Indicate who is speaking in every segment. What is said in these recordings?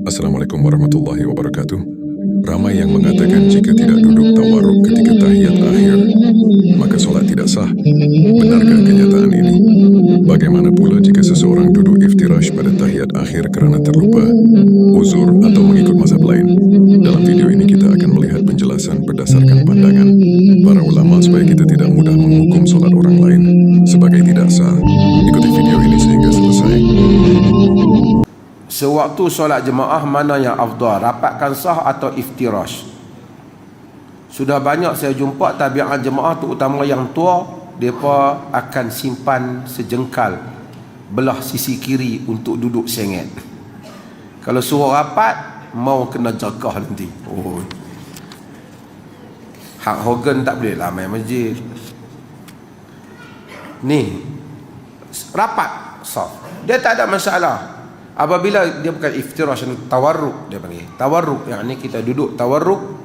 Speaker 1: Assalamualaikum warahmatullahi wabarakatuh. Ramai yang mengatakan jika tidak duduk tawarruk ketika tahiyat akhir, maka solat tidak sah. Benarkah kenyataan ini? Bagaimana pula jika seseorang duduk iftirash pada tahiyat akhir kerana terlupa, uzur atau mengikut mazhab lain? Dalam video ini kita akan melihat penjelasan berdasarkan pandangan para ulama supaya kita tidak mudah menghukum solat orang lain sebagai tidak sah. Ikuti video ini sehingga selesai.
Speaker 2: Sewaktu solat jemaah mana yang afdal, rapatkan sah atau iftirash? Sudah banyak saya jumpa tabiat jemaah terutama yang tua, mereka akan simpan sejengkal belah sisi kiri untuk duduk sengit. Kalau suruh rapat, mau kena jagah nanti. Oh. Hak Hogan tak boleh lah main masjid. Ni rapat sah, dia tak ada masalah. Apabila dia bukan iftirash, tawarruk dia panggil. Tawarruk, yang ni kita duduk tawarruk,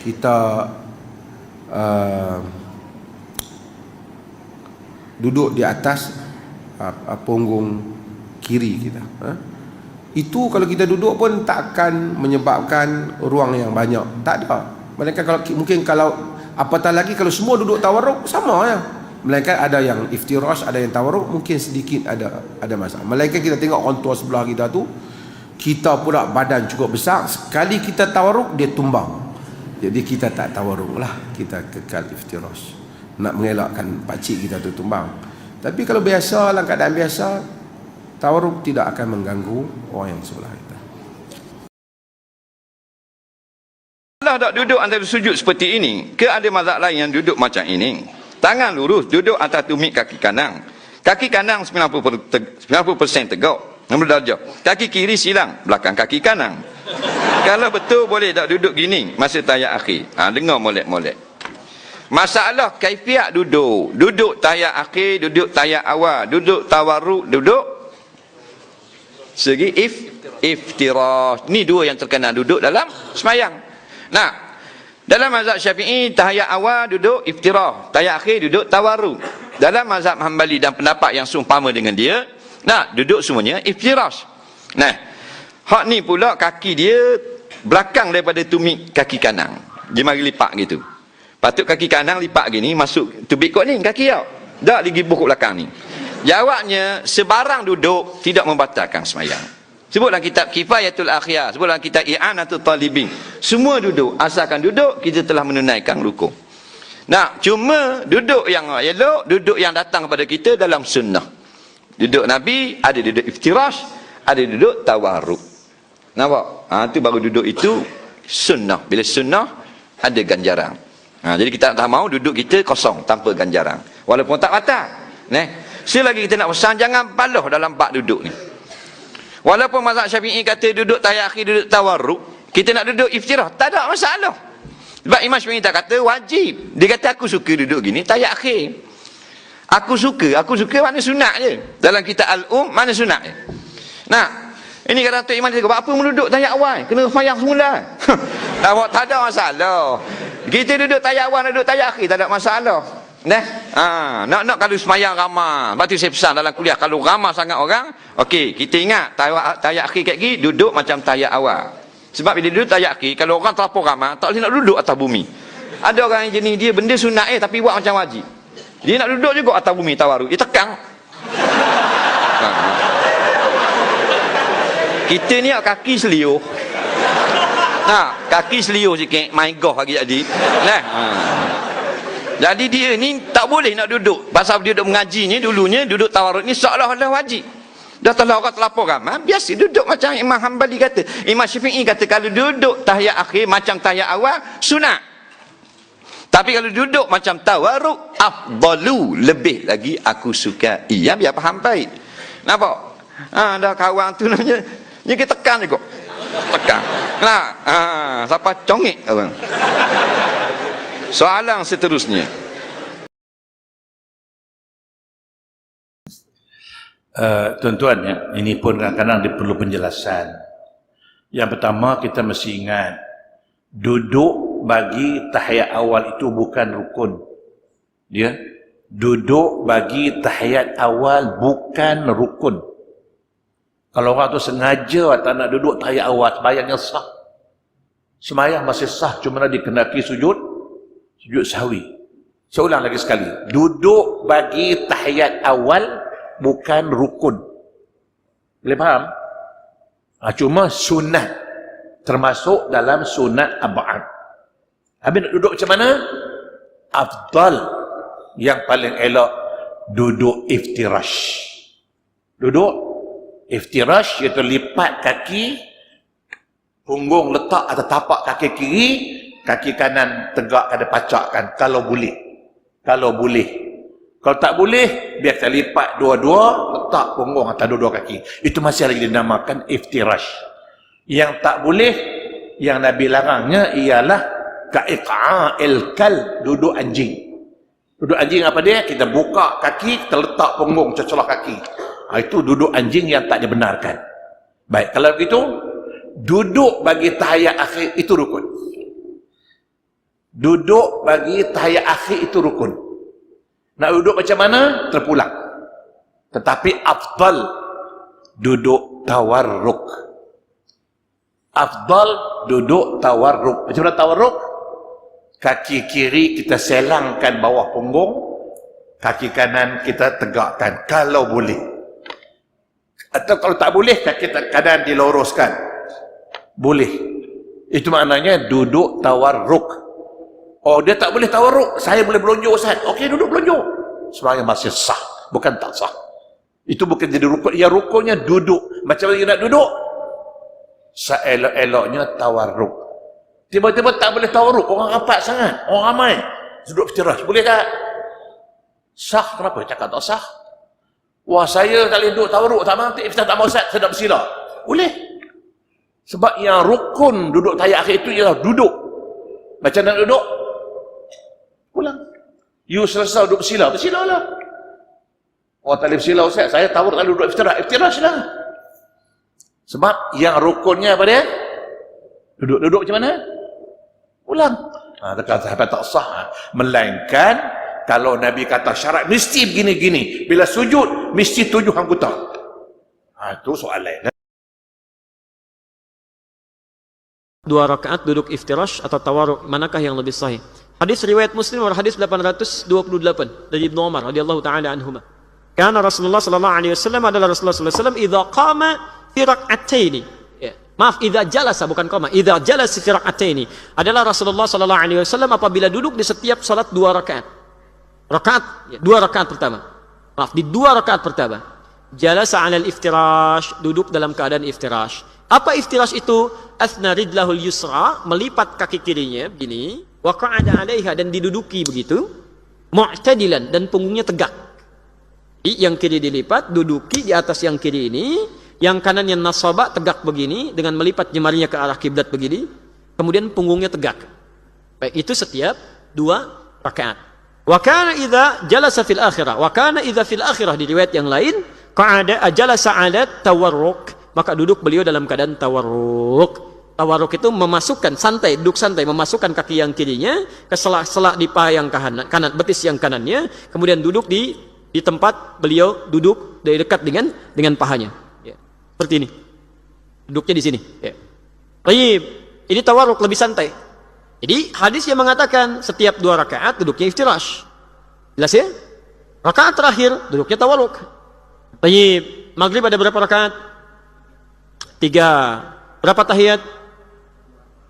Speaker 2: kita duduk di atas punggung kiri kita. Itu kalau kita duduk pun tak akan menyebabkan ruang yang banyak. Tak ada. Melainkan kalau mungkin kalau apatah lagi kalau semua duduk tawarruk sama ya. Melainkan ada yang iftirash, ada yang tawarruk, mungkin sedikit ada masalah. Melainkan kita tengok orang tua sebelah kita tu, kita pula badan cukup besar, sekali kita tawarruk dia tumbang. Jadi kita tak tawarruk lah, kita kekal iftirash. Nak mengelakkan pakcik kita tu tumbang. Tapi kalau biasa, dalam keadaan biasa, tawarruk tidak akan mengganggu orang yang sebelah kita.
Speaker 3: Allah tak duduk antara sujud seperti ini, ke ada mazhab lain yang duduk macam ini? Tangan lurus, duduk atas tumit kaki kanan. Kaki kanan 90% tegak, 60 darjah. Kaki kiri silang, belakang kaki kanan. Kalau betul boleh tak duduk gini masa tahiyat akhir? Dengar molek-molek. Masalah kaifiat duduk. Duduk tahiyat akhir, duduk tahiyat awal, duduk tawarruk, duduk segi iftirash. Ni dua yang terkenal duduk dalam semayang. Nah, dalam mazhab Syafi'i, tahiyat awal duduk iftirah, tahiyat akhir duduk tawarruk. Dalam mazhab Hambali dan pendapat yang seumpama dengan dia, nah, duduk semuanya iftirash. Nah, hak ni pula kaki dia belakang daripada tumit kaki kanan. Dia mari lipat gitu. Patut kaki kanan lipat gini, masuk tubik kot ni kaki tau. Tak lagi bukuk belakang ni. Jawabnya, sebarang duduk tidak membatalkan semayang. Sebutlah kitab Kifayatul Akhyar, sebutlah kitab I'anatul Talibin. Semua duduk, asalkan duduk kita telah menunaikan rukun. Nah, cuma duduk yang elok, duduk yang datang kepada kita dalam sunnah. Duduk Nabi, ada duduk iftirash, ada duduk tawarruk. Nampak? Itu baru duduk itu sunnah. Bila sunnah, ada ganjaran. Jadi kita tak mahu duduk kita kosong, tanpa ganjaran. Walaupun tak batal. Selagi kita nak pesan, jangan baloh dalam bab duduk ni. Walaupun mazhab Syafi'i kata duduk tahiyat akhir, duduk tawarruk, kita nak duduk iftirah, tak ada masalah. Sebab Imam Syafi'i tak kata wajib. Dia kata aku suka duduk gini tahiyat akhir. Aku suka mana sunat je. Dalam kitab mana sunat je. Nah, ini kata Tok Imam dia kata, apa menuduk tahiyat awal? Kena semayang semula. Tak ada masalah. Kita duduk tahiyat awal, duduk tahiyat akhir, tak ada masalah. Nak kalau semayang ramah. Sebab tu saya pesan dalam kuliah, kalau ramah sangat orang, okey, kita ingat tahiyat akhir kat gini duduk macam tahiyat awal. Sebab bila duduk tahiyat akhir, kalau orang terlampau ramah, tak boleh nak duduk atas bumi. Ada orang yang jenis dia benda sunat tapi buat macam wajib. Dia nak duduk juga atas bumi tawaruk, dia tekan. Kita ni kaki seliuh. Kaki seliuh sikit, main golf lagi jadi. Jadi dia ni tak boleh nak duduk. Pasal dia duduk mengaji ni, dulunya duduk tawarruk ni seolah-olah wajib. Dah telah orang terlapor ramai, biasa duduk macam Imam Hambali kata. Imam Syafi'i kata kalau duduk tahiyat akhir macam tahiyat awal, sunat. Tapi kalau duduk macam tawarruk, afdalu, lebih lagi aku suka. Iya, biar faham baik. Nampak? Dah kawan tu namanya, dia tekan juga. Tekan. Siapa congik orang. Soalan seterusnya.
Speaker 4: Tuan-tuan ya, ini pun kadang-kadang dia perlu penjelasan. Yang pertama kita mesti ingat, duduk bagi tahiyat awal itu bukan rukun. Ya, duduk bagi tahiyat awal bukan rukun. Kalau orang tu sengaja tak nak duduk tahiyat awal, sembahyangnya sah. Sembahyang masih sah, cuma dikenaki sujud sahwi. Saya ulang lagi sekali. Duduk bagi tahiyat awal bukan rukun. Boleh faham? Cuma sunat. Termasuk dalam sunat ab'ad. Habis nak duduk macam mana? Afdal. Yang paling elok, duduk iftirash. Duduk iftirash, iaitu lipat kaki, punggung letak atas tapak kaki kiri, kaki kanan tegak ada pacakkan kalau boleh. Kalau boleh. Kalau tak boleh, biar kita lipat dua-dua, letak punggung atas dua-dua kaki. Itu masih lagi dinamakan iftirash. Yang tak boleh, yang Nabi larangnya ialah ka'iqa'il kal, duduk anjing. Duduk anjing apa dia? Kita buka kaki, kita letak punggung celah kaki. Itu duduk anjing yang tak dibenarkan. Baik, kalau begitu, duduk bagi tahiyat akhir itu rukun. Duduk bagi tahiyat akhir itu rukun. Nak duduk macam mana? Terpulang. Tetapi afdal duduk tawarruk. Afdal duduk tawarruk. Macam mana tawarruk? Kaki kiri kita selangkan bawah punggung, kaki kanan kita tegakkan kalau boleh. Atau kalau tak boleh, kaki kanan diluruskan. Boleh. Itu maknanya duduk tawarruk. Oh, dia tak boleh tawarruk, saya boleh belonjok Ustaz. Okey, duduk belonjok. Sebenarnya masih sah, bukan tak sah. Itu bukan jadi rukun. Ya, rukunnya duduk. Macam mana nak duduk? Seelok-eloknya tawarruk. Tiba-tiba tak boleh tawarruk, orang rapat sangat, orang ramai. Duduk iftirash, boleh tak? Sah, kenapa? Cakap tak sah. Wah, saya tak boleh duduk tawarruk, tak mampu, iftirash tak mau Ustaz, saya nak bersila. Boleh. Sebab yang rukun duduk tahiyat akhir itu ialah duduk. Macam nak duduk? Pulang. You selesai duduk bersila, bersila lah. Oh, tak boleh bersila Ustaz, saya tawarruk tak boleh duduk iftirash lah. Sebab yang rukunnya apa dia? Duduk macam mana? Ulang. Tekan sahabat tak sah. Melainkan kalau Nabi kata syarat mesti begini-gini. Bila sujud mesti 7 anggota. Itu soal lain.
Speaker 5: 2 rakaat duduk iftirash atau tawarruk, manakah yang lebih sahih? Hadis riwayat Muslim hadis 828 dari Ibnu Umar radhiyallahu taala anhuma. Karena Rasulullah sallallahu alaihi wasallam adalah Rasulullah sallallahu alaihi wasallam idza qama fi rak'ataini. Maaf, idza jalasa bukan qama. Idza jalasa fi rak'ataini adalah Rasulullah sallallahu alaihi wasallam apabila duduk di setiap salat 2 rakaat. Rakaat, 2 rakaat pertama. Maaf, di 2 rakaat pertama. Jalasa 'alal iftirash, duduk dalam keadaan iftirash. Apa iftirash itu? Athna ridlahul yusra, melipat kaki kirinya begini, wa qa'ada 'alaiha, dan diduduki begitu, mu'tadilan, dan punggungnya tegak. Yang kiri dilipat, duduki di atas yang kiri ini, yang kanan yang nasaba tegak begini dengan melipat jemarinya ke arah kiblat begini, kemudian punggungnya tegak. Baik, itu setiap 2 rakaat. Wa kana idza jalasa fil akhirah, wa kana idza fil akhirah, di riwayat yang lain qa'ada jalasa 'ala tawarruk, maka duduk beliau dalam keadaan tawarruk. Tawarruk itu memasukkan santai, duduk santai, memasukkan kaki yang kirinya ke sela-sela di paha yang kanan, betis yang kanannya, kemudian duduk di tempat beliau duduk dari dekat dengan pahanya. Ya. Seperti ini. Duduknya di sini. Ya. Baik. Ini tawarruk, lebih santai. Jadi hadis yang mengatakan setiap 2 rakaat duduknya iftirash. Jelas ya? Rakaat terakhir duduknya tawarruk. Baik. Maghrib ada berapa rakaat? 3. Berapa tahiyat?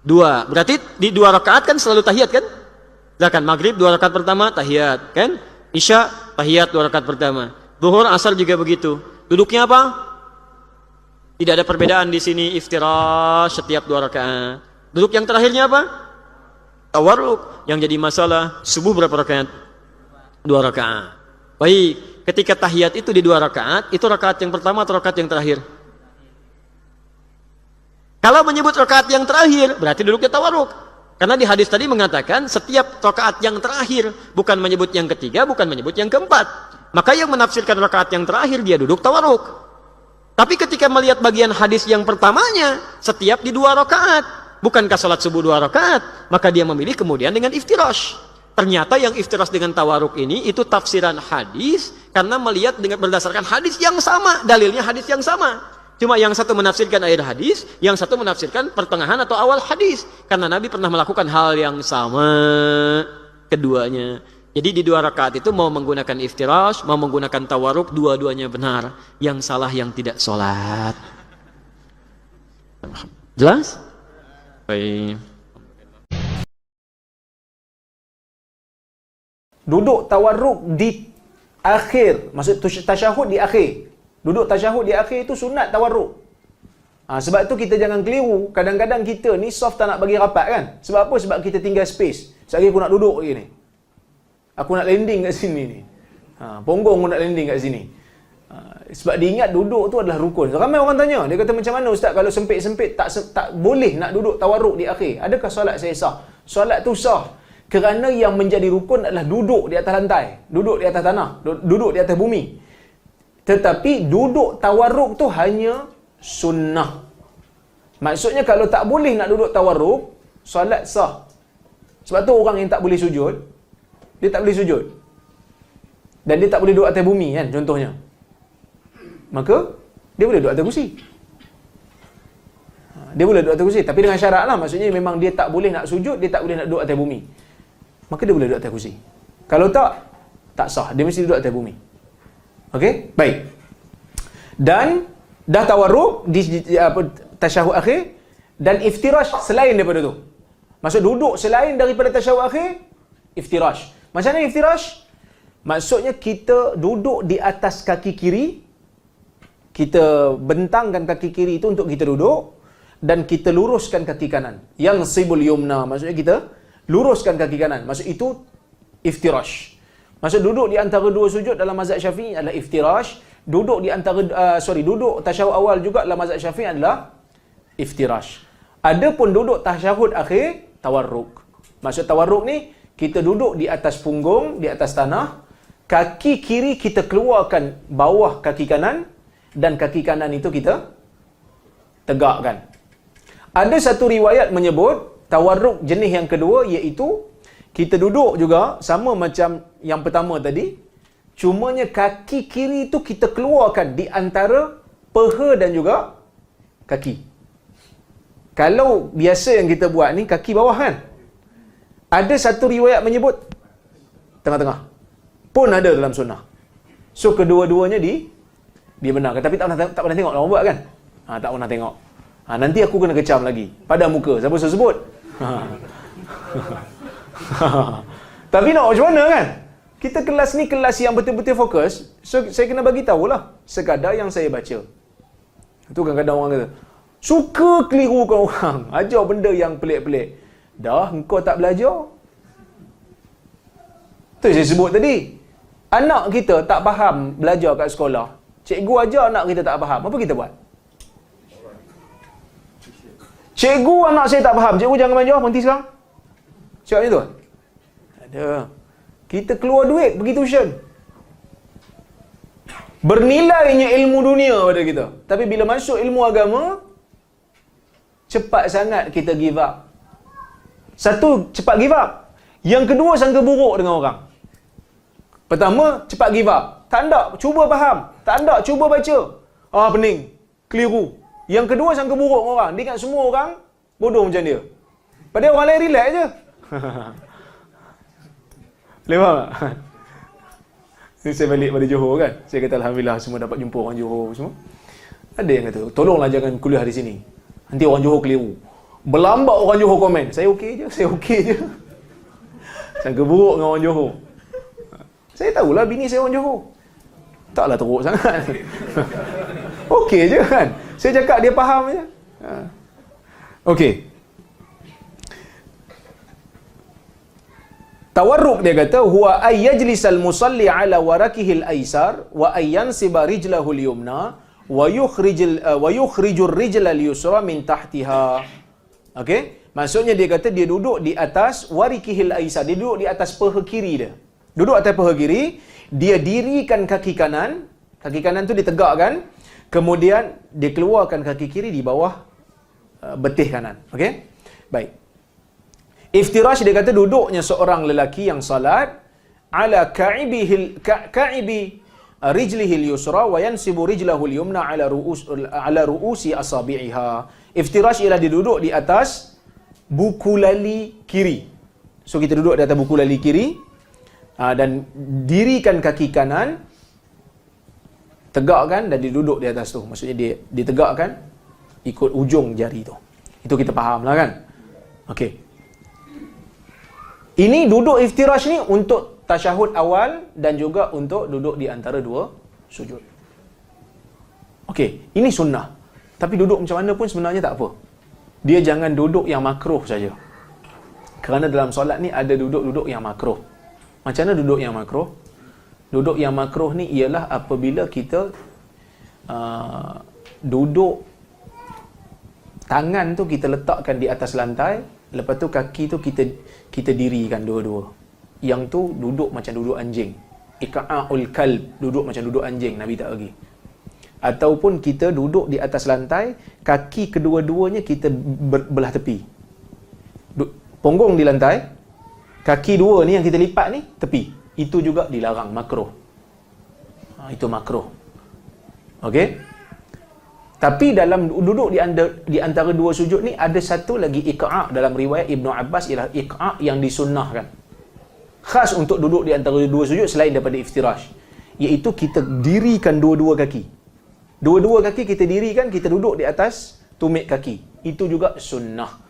Speaker 5: 2. Berarti di 2 rakaat kan selalu tahiyat kan? Silakan, maghrib 2 rakaat pertama tahiyat kan? Isya tahiyat 2 rakaat pertama. Zuhur, asar juga begitu. Duduknya apa? Tidak ada perbedaan di sini, iftirash setiap 2 rakaat. Duduk yang terakhirnya apa? Tawarruk. Yang jadi masalah, subuh berapa rakaat? 2 rakaat. Baik, ketika tahiyat itu di 2 rakaat, itu rakaat yang pertama atau rakaat yang terakhir? Kalau menyebut rakaat yang terakhir, berarti duduknya tawarruk. Karena di hadis tadi mengatakan setiap rakaat yang terakhir, bukan menyebut yang ketiga, bukan menyebut yang keempat. Maka yang menafsirkan rakaat yang terakhir dia duduk tawarruk. Tapi ketika melihat bagian hadis yang pertamanya, setiap di 2 rakaat, bukankah salat subuh 2 rakaat? Maka dia memilih kemudian dengan iftirash. Ternyata yang iftirash dengan tawarruk ini itu tafsiran hadis karena melihat dengan berdasarkan hadis yang sama, dalilnya hadis yang sama. Cuma yang satu menafsirkan akhir hadis, yang satu menafsirkan pertengahan atau awal hadis. Karena Nabi pernah melakukan hal yang sama keduanya. Jadi di 2 rakaat itu mau menggunakan iftirash, mau menggunakan tawarruk, dua-duanya benar. Yang salah yang tidak sholat. Jelas? Baik.
Speaker 6: Duduk tawarruk di akhir, maksud tasyahud di akhir. Duduk tasyahud di akhir itu sunat tawarruk. Sebab tu kita jangan keliru. Kadang-kadang kita ni soft tak nak bagi rapat kan. Sebab apa? Sebab kita tinggal space. Sekejap lagi aku nak duduk lagi ni. Aku nak landing kat sini ni. Ponggong aku nak landing kat sini. Sebab dia ingat duduk tu adalah rukun. Ramai orang tanya. Dia kata macam mana ustaz kalau sempit-sempit tak boleh nak duduk tawarruk di akhir. Adakah solat saya sah? Solat tu sah. Kerana yang menjadi rukun adalah duduk di atas lantai. Duduk di atas tanah. Duduk di atas bumi. Tetapi duduk tawarruk tu hanya sunnah. Maksudnya kalau tak boleh nak duduk tawarruk, solat sah. Sebab tu orang yang tak boleh sujud, dia tak boleh sujud. Dan dia tak boleh duduk atas bumi kan, contohnya. Maka, dia boleh duduk atas kursi. Dia boleh duduk atas kursi. Tapi dengan syarat lah, maksudnya memang dia tak boleh nak sujud, dia tak boleh nak duduk atas bumi. Maka dia boleh duduk atas kursi. Kalau tak, tak sah. Dia mesti duduk atas bumi. Okey? Baik. Dan dah tawarruk di tasyahud akhir dan iftirash selain daripada tu. Maksud duduk selain daripada tasyahud akhir, iftirash. Macam mana iftirash? Maksudnya kita duduk di atas kaki kiri, kita bentangkan kaki kiri itu untuk kita duduk dan kita luruskan kaki kanan. Yang sibul yumna, maksudnya kita luruskan kaki kanan. Maksud itu iftirash. Maksud duduk di antara dua sujud dalam mazhab Syafi'i adalah iftirash. Duduk di antara duduk tasyahud awal juga dalam mazhab Syafi'i adalah iftirash. Adapun duduk tasyahud akhir tawarruk. Maksud tawarruk ni kita duduk di atas punggung, di atas tanah, kaki kiri kita keluarkan bawah kaki kanan dan kaki kanan itu kita tegakkan. Ada satu riwayat menyebut tawarruk jenis yang kedua iaitu kita duduk juga sama macam yang pertama tadi, cumanya kaki kiri itu kita keluarkan di antara peha dan juga kaki. Kalau biasa yang kita buat ni kaki bawah kan? Ada satu riwayat menyebut tengah-tengah. Pun ada dalam sunnah. So kedua-duanya dibenarkan. Tapi tak pernah tengok orang buat kan? Tak pernah tengok. Nanti aku kena kecam lagi. Pada muka. Siapa sebut? Tapi nak macam mana kan? Kita kelas ni kelas yang betul-betul fokus. So saya kena bagi tahulah sekadar yang saya baca. Itu kadang-kadang orang kata, suka kelirukan orang. Ajar benda yang pelik-pelik. Dah, engkau tak belajar. Tu saya sebut tadi. Anak kita tak faham belajar kat sekolah. Cikgu ajar anak kita tak faham. Apa kita buat? Cikgu anak saya tak faham. Cikgu jangan main jawab, berhenti sekarang. Cakap macam tu? Ada. Kita keluar duit pergi tuition. Bernilainya ilmu dunia pada kita. Tapi bila masuk ilmu agama, cepat sangat kita give up. Satu, cepat give up. Yang kedua, sangka buruk dengan orang. Pertama, cepat give up. Tak nak, cuba faham. Tak nak, cuba baca. Pening. Keliru. Yang kedua, sangka buruk dengan orang. Dia ingat semua orang bodoh macam dia. Padahal orang lain relax je. Boleh faham tak? Saya balik pada Johor kan. Saya kata Alhamdulillah semua dapat jumpa orang Johor semua. Ada yang kata, tolonglah jangan kuliah di sini. Nanti orang Johor keliru. Berlambak orang Johor komen. Saya okey je, saya okey je. Sangka buruk dengan orang Johor. Saya tahulah bini saya orang Johor. Taklah teruk sangat. Okey je kan. Saya cakap dia faham je. Okey. Tawarruk dia kata huwa ayyajlisal musalli ala warakihil aisar wa ayyansiba rijlahul yumna wa yukhrijur rijlal yusra min tahtiha. Okey? Maksudnya dia kata dia duduk di atas warikihil aisar, dia duduk di atas peha kiri dia. Duduk atas peha kiri, dia dirikan kaki kanan tu ditegakkan, kemudian dia keluarkan kaki kiri di bawah betih kanan. Okey? Baik. Iftirash dia kata duduknya seorang lelaki yang salat ala ka'ibi rijlihil yusra wa yansibu rijlahul yumna ala ru'usi asabi'iha. Iftirash ialah dia duduk di atas buku lali kiri. So kita duduk di atas buku lali kiri dan dirikan kaki kanan, tegakkan dan dia duduk di atas tu. Maksudnya dia ditegakkan ikut ujung jari tu. Itu kita faham lah kan. Okey. Ini duduk iftirash ni untuk tasyahud awal dan juga untuk duduk di antara dua sujud. Okey, ini sunnah. Tapi duduk macam mana pun sebenarnya tak apa. Dia jangan duduk yang makruh saja. Kerana dalam solat ni ada duduk-duduk yang makruh. Macam mana duduk yang makruh? Duduk yang makruh ni ialah apabila kita duduk, tangan tu kita letakkan di atas lantai, lepas tu kaki tu kita dirikan dua-dua. Yang tu duduk macam duduk anjing. Iqa'ul kalb, duduk macam duduk anjing, Nabi tak bagi. Ataupun kita duduk di atas lantai, kaki kedua-duanya kita belah tepi. Punggung di lantai, kaki dua ni yang kita lipat ni tepi. Itu juga dilarang, makruh. Itu makruh. Okey? Tapi dalam duduk di antara dua sujud ni ada satu lagi iqa' dalam riwayat Ibnu Abbas, ialah iqa' yang disunnahkan. Khas untuk duduk di antara dua sujud selain daripada iftirash, iaitu kita dirikan dua-dua kaki. Dua-dua kaki kita dirikan, kita duduk di atas tumit kaki. Itu juga sunnah.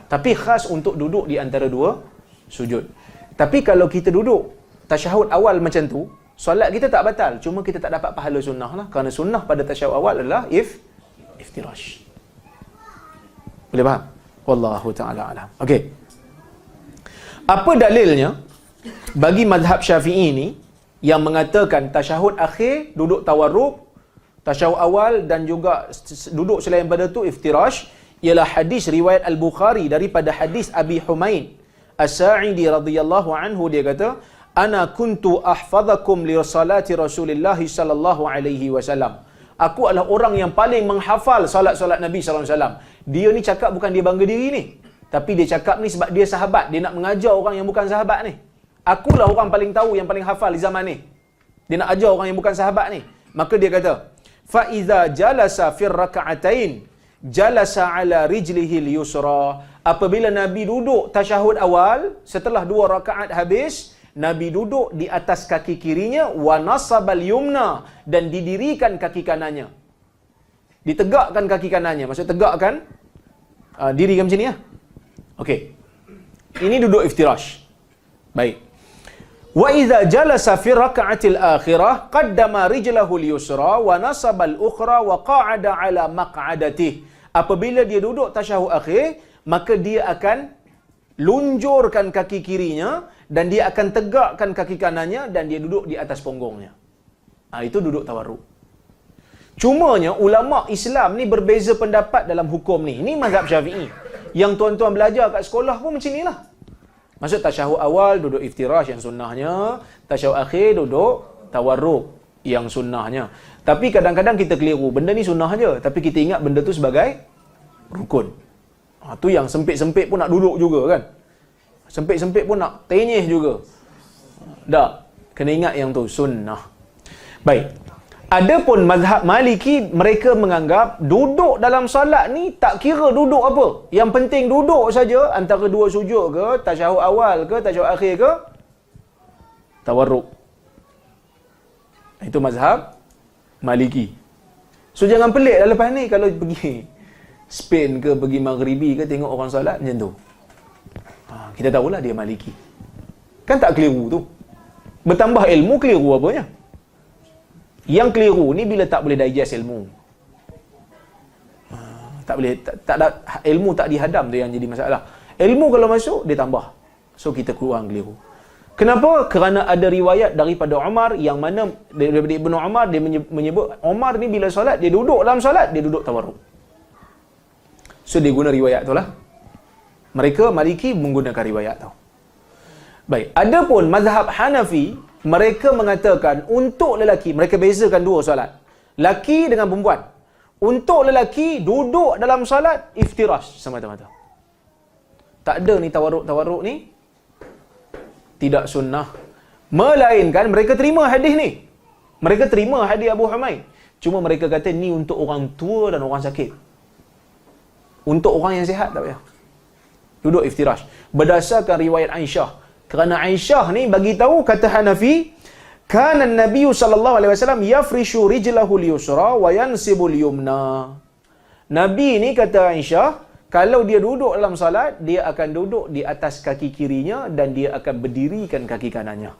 Speaker 6: Tapi khas untuk duduk di antara dua sujud. Tapi kalau kita duduk tasyahud awal macam tu, solat kita tak batal, cuma kita tak dapat pahala sunnah lah. Kerana sunnah pada tasyahud awal adalah iftirash. Boleh faham? Wallahu ta'ala alam. Okey. Apa dalilnya bagi mazhab Syafi'i ni yang mengatakan tasyahud akhir duduk tawarruk, tasyahud awal dan juga duduk selain pada tu iftirash? Ialah hadis riwayat Al-Bukhari daripada hadis Abi Humaid As-Sa'idi radhiyallahu anhu. Dia kata, ana kuntu ahfadhakum li salati Rasulillah sallallahu alaihi wasallam. Aku adalah orang yang paling menghafal solat-solat Nabi sallallahu alaihi wasallam. Dia ni cakap bukan dia bangga diri ni, tapi dia cakap ni sebab dia sahabat, dia nak mengajar orang yang bukan sahabat ni. Akulah orang paling tahu, yang paling hafal di zaman ni. Dia nak ajar orang yang bukan sahabat ni. Maka dia kata, fa iza jalasa fir raka'atain jalasa ala rijlihil yusra. Apabila Nabi duduk tasyahud awal, setelah 2 rakaat habis, Nabi duduk di atas kaki kirinya, wa nasabal yumna, dan didirikan kaki kanannya. Ditegakkan kaki kanannya. Maksud tegakkan, dirikan macam ni lah. Okey. Ini duduk iftirash. Baik. Wa idza jalasa fi raka'atil akhirah qaddama rijlahu al-yusra wa nasaba al-ukhra wa qa'ada ala maq'adatihi. Apabila dia duduk tasyahud akhir, maka dia akan lunjurkan kaki kirinya dan dia akan tegakkan kaki kanannya dan dia duduk di atas punggungnya. Itu duduk tawarruk. Cumanya ulama Islam ni berbeza pendapat dalam hukum ni. Ini mazhab Syafi'i. Yang tuan-tuan belajar kat sekolah pun macam inilah. Maksud tasyahud awal duduk iftirash yang sunnahnya, tasyahud akhir duduk tawarruk yang sunnahnya. Tapi kadang-kadang kita keliru, benda ni sunnah je, tapi kita ingat benda tu sebagai rukun. Tu yang sempit-sempit pun nak duduk juga kan. Sempit-sempit pun nak tenyih juga. Tak, kena ingat yang tu sunnah. Baik. Adapun mazhab Maliki, mereka menganggap duduk dalam solat ni tak kira duduk apa. Yang penting duduk saja antara dua sujud ke, tasyahud awal ke, tasyahud akhir ke, tawarruk. Itu mazhab Maliki. So jangan pelik dah lepas ni kalau pergi Spain ke, pergi Maghribi ke, tengok orang solat macam tu. Kita tahulah dia Maliki. Kan tak keliru tu. Bertambah ilmu keliru apanya? Yang keliru ni bila tak boleh digest ilmu. Tak boleh, tak ada ilmu, tak dihadam tu yang jadi masalah. Ilmu kalau masuk dia tambah. So kita kurang keliru. Kenapa? Kerana ada riwayat daripada Umar yang mana daripada Ibnu Umar, dia menyebut Umar ni bila solat, dia duduk dalam solat, dia duduk tawarruk. So dia guna riwayat tu lah. Mereka Maliki menggunakan riwayat tu. Baik, adapun mazhab Hanafi, mereka mengatakan untuk lelaki, mereka bezakan dua solat. Laki dengan perempuan. Untuk lelaki, duduk dalam solat, iftirash semata-mata. Tak ada ni tawarruk-tawarruk ni. Tidak sunnah. Melainkan mereka terima hadis ni. Mereka terima hadis Abu Humaid. Cuma mereka kata ni untuk orang tua dan orang sakit. Untuk orang yang sihat tak payah. Duduk iftirash. Berdasarkan riwayat Aisyah. Kerana Aisyah ni bagi tahu, kata Hanafi, kana Nabi sallallahu alaihi wasallam yafrishu rijlahu al-yusra wa yansibu al-yumna. Nabi ni, kata Aisyah, kalau dia duduk dalam salat, dia akan duduk di atas kaki kirinya dan dia akan berdirikan kaki kanannya.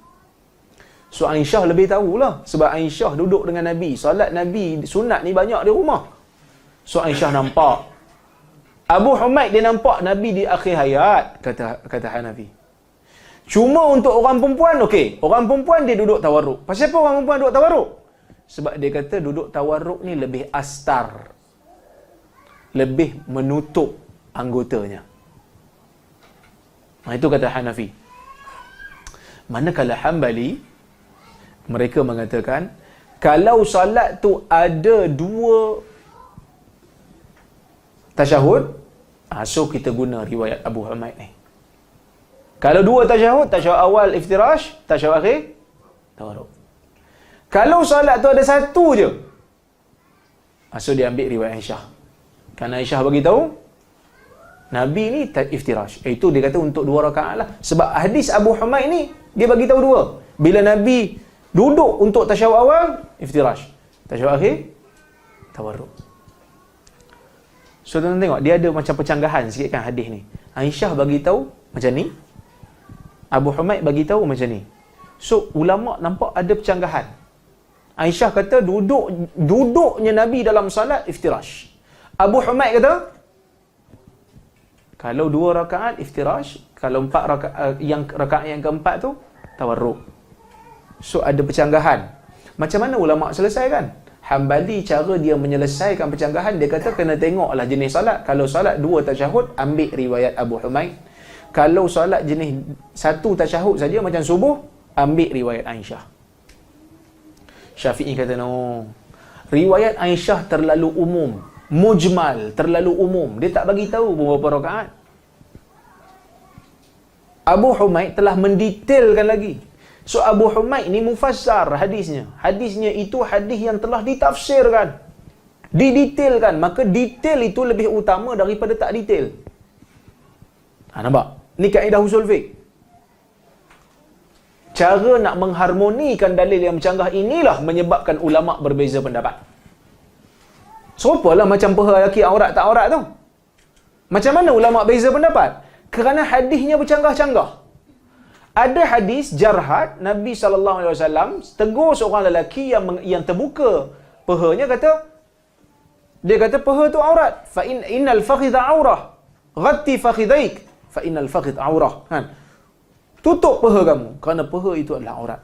Speaker 6: So Aisyah lebih tahulah, sebab Aisyah duduk dengan Nabi. Salat Nabi sunat ni banyak di rumah. So Aisyah nampak. Abu Humaid dia nampak Nabi di akhir hayat, kata Hanafi. Cuma untuk orang perempuan, okey, orang perempuan dia duduk tawarruk. Pasal apa orang perempuan duduk tawarruk? Sebab dia kata duduk tawarruk ni lebih astar, lebih menutup anggotanya. Itu kata Hanafi. Manakala Hanbali, mereka mengatakan, kalau salat tu ada 2 tasyahud, so kita guna riwayat Abu Humaid ni. Kalau 2 tasyahud, tasyahud awal iftirash, tasyahud akhir tawarruk. Kalau salat tu ada 1 je, so dia ambil riwayat Aisyah. Kerana Aisyah bagi tahu Nabi ni iftirash. Itu dia kata untuk 2 rakaat lah. Sebab hadis Abu Humaid ni dia bagi tahu 2. Bila Nabi duduk untuk tasyahud awal, iftirash. Tasyahud akhir, tawarruk. So tuan-tuan tengok, dia ada macam pencanggahan sikit kan hadis ni. Aisyah bagi tahu macam ni, Abu Humaid bagi tahu macam ni. So ulama nampak ada pencanggahan. Aisyah kata duduknya Nabi dalam salat iftirash. Abu Humaid kata kalau 2 rakaat iftirash, kalau 4 rakaat yang keempat tu tawarruk. So ada pencanggahan. Macam mana ulama selesaikan? Hanbali cara dia menyelesaikan pencanggahan, dia kata kena tengoklah jenis salat. Kalau salat 2 tasyahud, ambil riwayat Abu Humaid. Kalau salat jenis 1 tasyahud saja macam subuh, ambil riwayat Aisyah. Syafi'i kata no. Riwayat Aisyah terlalu umum, mujmal, terlalu umum. Dia tak bagi tahu berapa rakaat. Abu Humaid telah mendetailkan lagi. So Abu Humaid ni mufassar hadisnya. Hadisnya itu hadis yang telah ditafsirkan, didetailkan. Maka detail itu lebih utama daripada tak detail. Nampak? Ni kaedah usul fiqh. Cara nak mengharmonikan dalil yang bercanggah inilah menyebabkan ulama berbeza pendapat. Serupalah macam paha lelaki aurat tak aurat tu. Macam mana ulama beza pendapat? Kerana hadisnya bercanggah-canggah. Ada hadis jarhad, Nabi SAW tegur seorang lelaki yang terbuka pahanya, dia kata paha tu aurat. Fa innal fakhidha aurah. Ghatti fakhidaik fa innal fakhidh aurah. Kan? Tutup paha kamu kerana paha itu adalah aurat.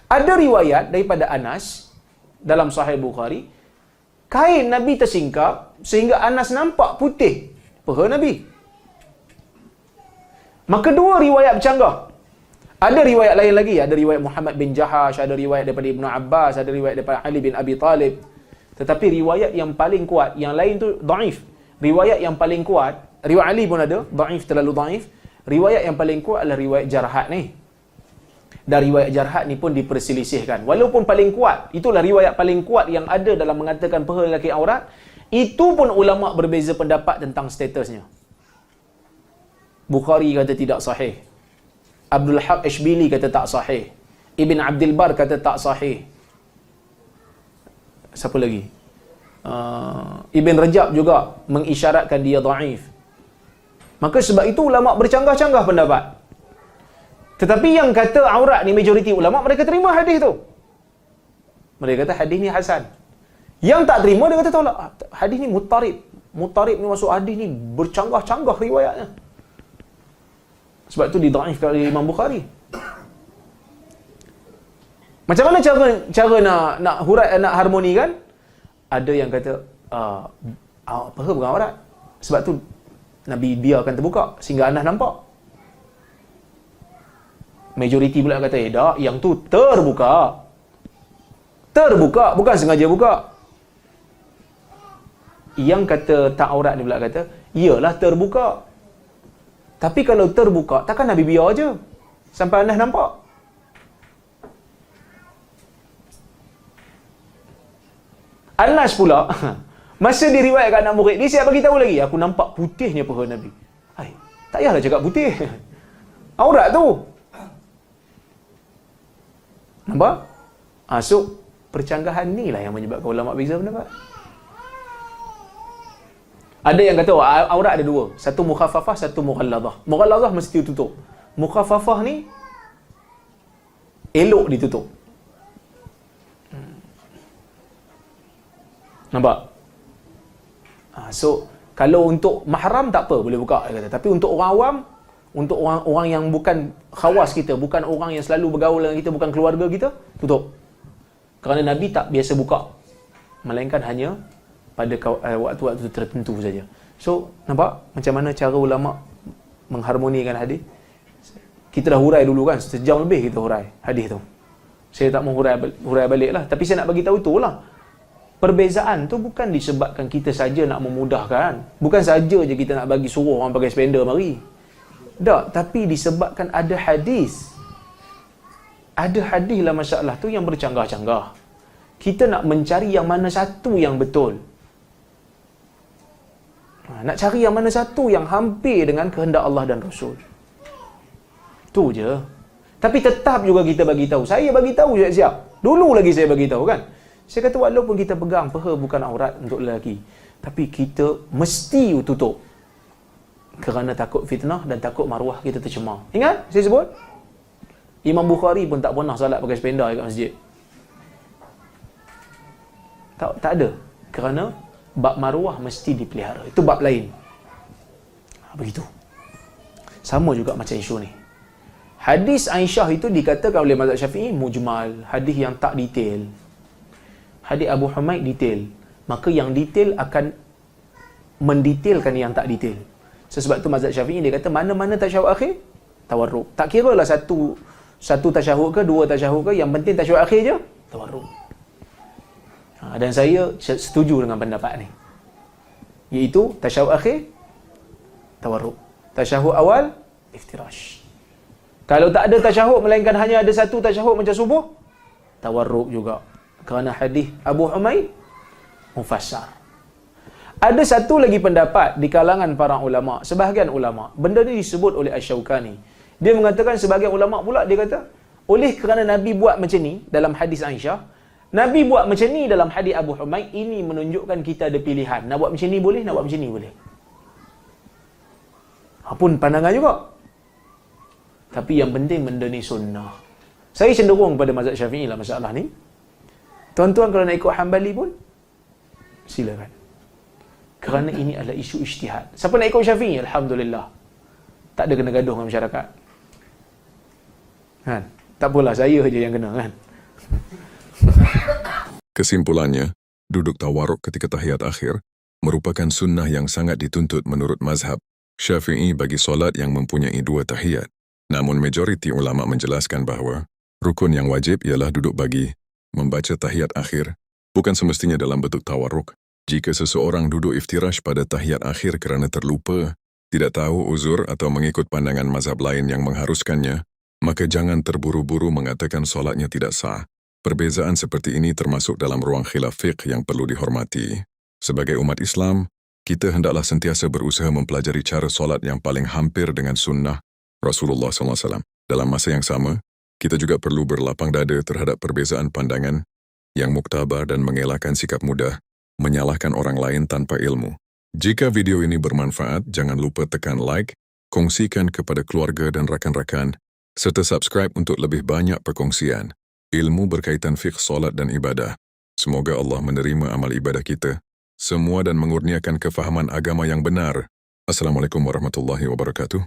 Speaker 6: Ada riwayat daripada Anas dalam Sahih Bukhari, kain Nabi tersingkap sehingga Anas nampak putih paha Nabi. Maka 2 riwayat bercanggah. Ada riwayat lain lagi, ada riwayat Muhammad bin Jahash, ada riwayat daripada Ibnu Abbas, ada riwayat daripada Ali bin Abi Talib. Tetapi riwayat yang paling kuat, yang lain tu dhaif. Riwayat yang paling kuat, riwayat Ali pun ada, dhaif, terlalu dhaif. Riwayat yang paling kuat adalah riwayat Jarhad ni. Dan riwayat Jarhad ni pun diperselisihkan. Walaupun paling kuat, itulah riwayat paling kuat yang ada dalam mengatakan paha lelaki aurat, itu pun ulama berbeza pendapat tentang statusnya. Bukhari kata tidak sahih. Abdul Haq Ishbili kata tak sahih. Ibn Abdul Bar kata tak sahih. Siapa lagi? Ibn Rajab juga mengisyaratkan dia dhaif. Maka sebab itu ulama bercanggah-canggah pendapat. Tetapi yang kata aurat ni majoriti ulama, mereka terima hadis tu. Mereka kata hadis ni hasan. Yang tak terima dia kata tolak. Hadis ni muttarib. Muttarib ni maksud hadis ni bercanggah-canggah riwayatnya. Sebab tu didhaifkan oleh Imam Bukhari. Macam mana cara nak hurat, nak harmonikan? Ada yang kata paha bukan aurat. Sebab tu Nabi biarkan terbuka sehingga Anas nampak. Majoriti pula kata tak, yang tu terbuka. Terbuka, bukan sengaja buka. Yang kata tak aurat ni pula kata, iyalah terbuka. Tapi kalau terbuka, takkan Nabi biar je sampai Anas nampak. Anas pula, masa diriwayatkan anak murid, dia siap bagi tahu lagi, aku nampak putihnya paha Nabi. Hai, tak payahlah cakap putih. Aurat tu. Nampak? So, percanggahan ni lah yang menyebabkan ulama beza pendapat. Ada yang kata aurat ada dua. Satu mukhaffafah, satu mughalladhah. Mughalladhah mesti tutup. Mukhaffafah ni elok ditutup. Nampak? So, kalau untuk mahram tak apa, boleh buka, dia kata. Tapi untuk orang awam, untuk orang yang bukan khawas kita, bukan orang yang selalu bergaul dengan kita, bukan keluarga kita, tutup. Kerana Nabi tak biasa buka, melainkan hanya pada waktu-waktu tertentu saja. So, nampak macam mana cara ulama mengharmonikan hadis? Kita dah hurai dulu kan, sejam lebih kita hurai hadis tu. Saya tak mau hurai balik lah, tapi saya nak bagi tahu tu lah. Perbezaan tu bukan disebabkan kita saja nak memudahkan. Bukan saja je kita nak bagi suruh orang pakai spender mari. Tak, tapi disebabkan ada hadis. Ada hadis lah masalah tu yang bercanggah-canggah. Kita nak mencari yang mana satu yang betul. Nak cari yang mana satu yang hampir dengan kehendak Allah dan Rasul. Tu je. Tapi tetap juga kita bagi tahu. Saya bagi tahu siap-siap. Dulu lagi saya bagi tahu kan. Saya kata walaupun kita pegang paha bukan aurat untuk lelaki, tapi kita mesti tutup. Kerana takut fitnah dan takut maruah kita tercemar. Ingat saya sebut? Imam Bukhari pun tak pernah salat pakai spender dekat masjid. Tak ada. Kerana bab maruah mesti dipelihara. Itu bab lain. Begitu. Sama juga macam isu ni. Hadis Aisyah itu dikatakan oleh mazhab Syafi'i mujmal, hadis yang tak detail. Hadis Abu Humaid detail. Maka yang detail akan mendetailkan yang tak detail. Sebab tu mazhab Syafi'i dia kata mana-mana tasyahud akhir tawarruk. Tak kira lah satu tasyahud ke, dua tasyahud ke, yang penting tasyahud akhir je tawarruk. Dan saya setuju dengan pendapat ni. Iaitu tasyahud akhir tawarruk. Tasyahud awal iftirash. Kalau tak ada tasyahud melainkan hanya ada satu tasyahud macam subuh, tawarruk juga. Kerana hadis Abu Humaid mufassar. Ada satu lagi pendapat di kalangan para ulama, sebahagian ulama, benda ni disebut oleh Asy-Syaukani. Dia mengatakan sebahagian ulama pula dia kata, oleh kerana Nabi buat macam ni dalam hadis Aisyah, Nabi buat macam ni dalam hadis Abu Humaid, ini menunjukkan kita ada pilihan. Nak buat macam ni boleh, nak buat macam ni boleh. Pun pandangan juga. Tapi yang penting benda ni sunnah. Saya cenderung pada mazhab Syafi'i lah masalah ni. Tuan-tuan kalau nak ikut Hanbali pun silakan. Kerana ini adalah isu ijtihad. Siapa nak ikut Syafi'i? Alhamdulillah. Tak ada kena gaduh dengan masyarakat. Kan? Tak apalah, saya je yang kena kan.
Speaker 1: Kesimpulannya, duduk tawarruk ketika tahiyat akhir merupakan sunnah yang sangat dituntut menurut mazhab Syafi'i bagi solat yang mempunyai dua tahiyat. Namun majoriti ulama menjelaskan bahawa rukun yang wajib ialah duduk bagi membaca tahiyat akhir, bukan semestinya dalam bentuk tawarruk. Jika seseorang duduk iftirash pada tahiyat akhir kerana terlupa, tidak tahu uzur atau mengikut pandangan mazhab lain yang mengharuskannya, maka jangan terburu-buru mengatakan solatnya tidak sah. Perbezaan seperti ini termasuk dalam ruang khilaf fiqh yang perlu dihormati. Sebagai umat Islam, kita hendaklah sentiasa berusaha mempelajari cara solat yang paling hampir dengan sunnah Rasulullah SAW. Dalam masa yang sama, kita juga perlu berlapang dada terhadap perbezaan pandangan yang muktabar dan mengelakkan sikap mudah menyalahkan orang lain tanpa ilmu. Jika video ini bermanfaat, jangan lupa tekan like, kongsikan kepada keluarga dan rakan-rakan, serta subscribe untuk lebih banyak perkongsian ilmu berkaitan fiqh solat dan ibadah. Semoga Allah menerima amal ibadah kita semua dan mengurniakan kefahaman agama yang benar. Assalamualaikum warahmatullahi wabarakatuh.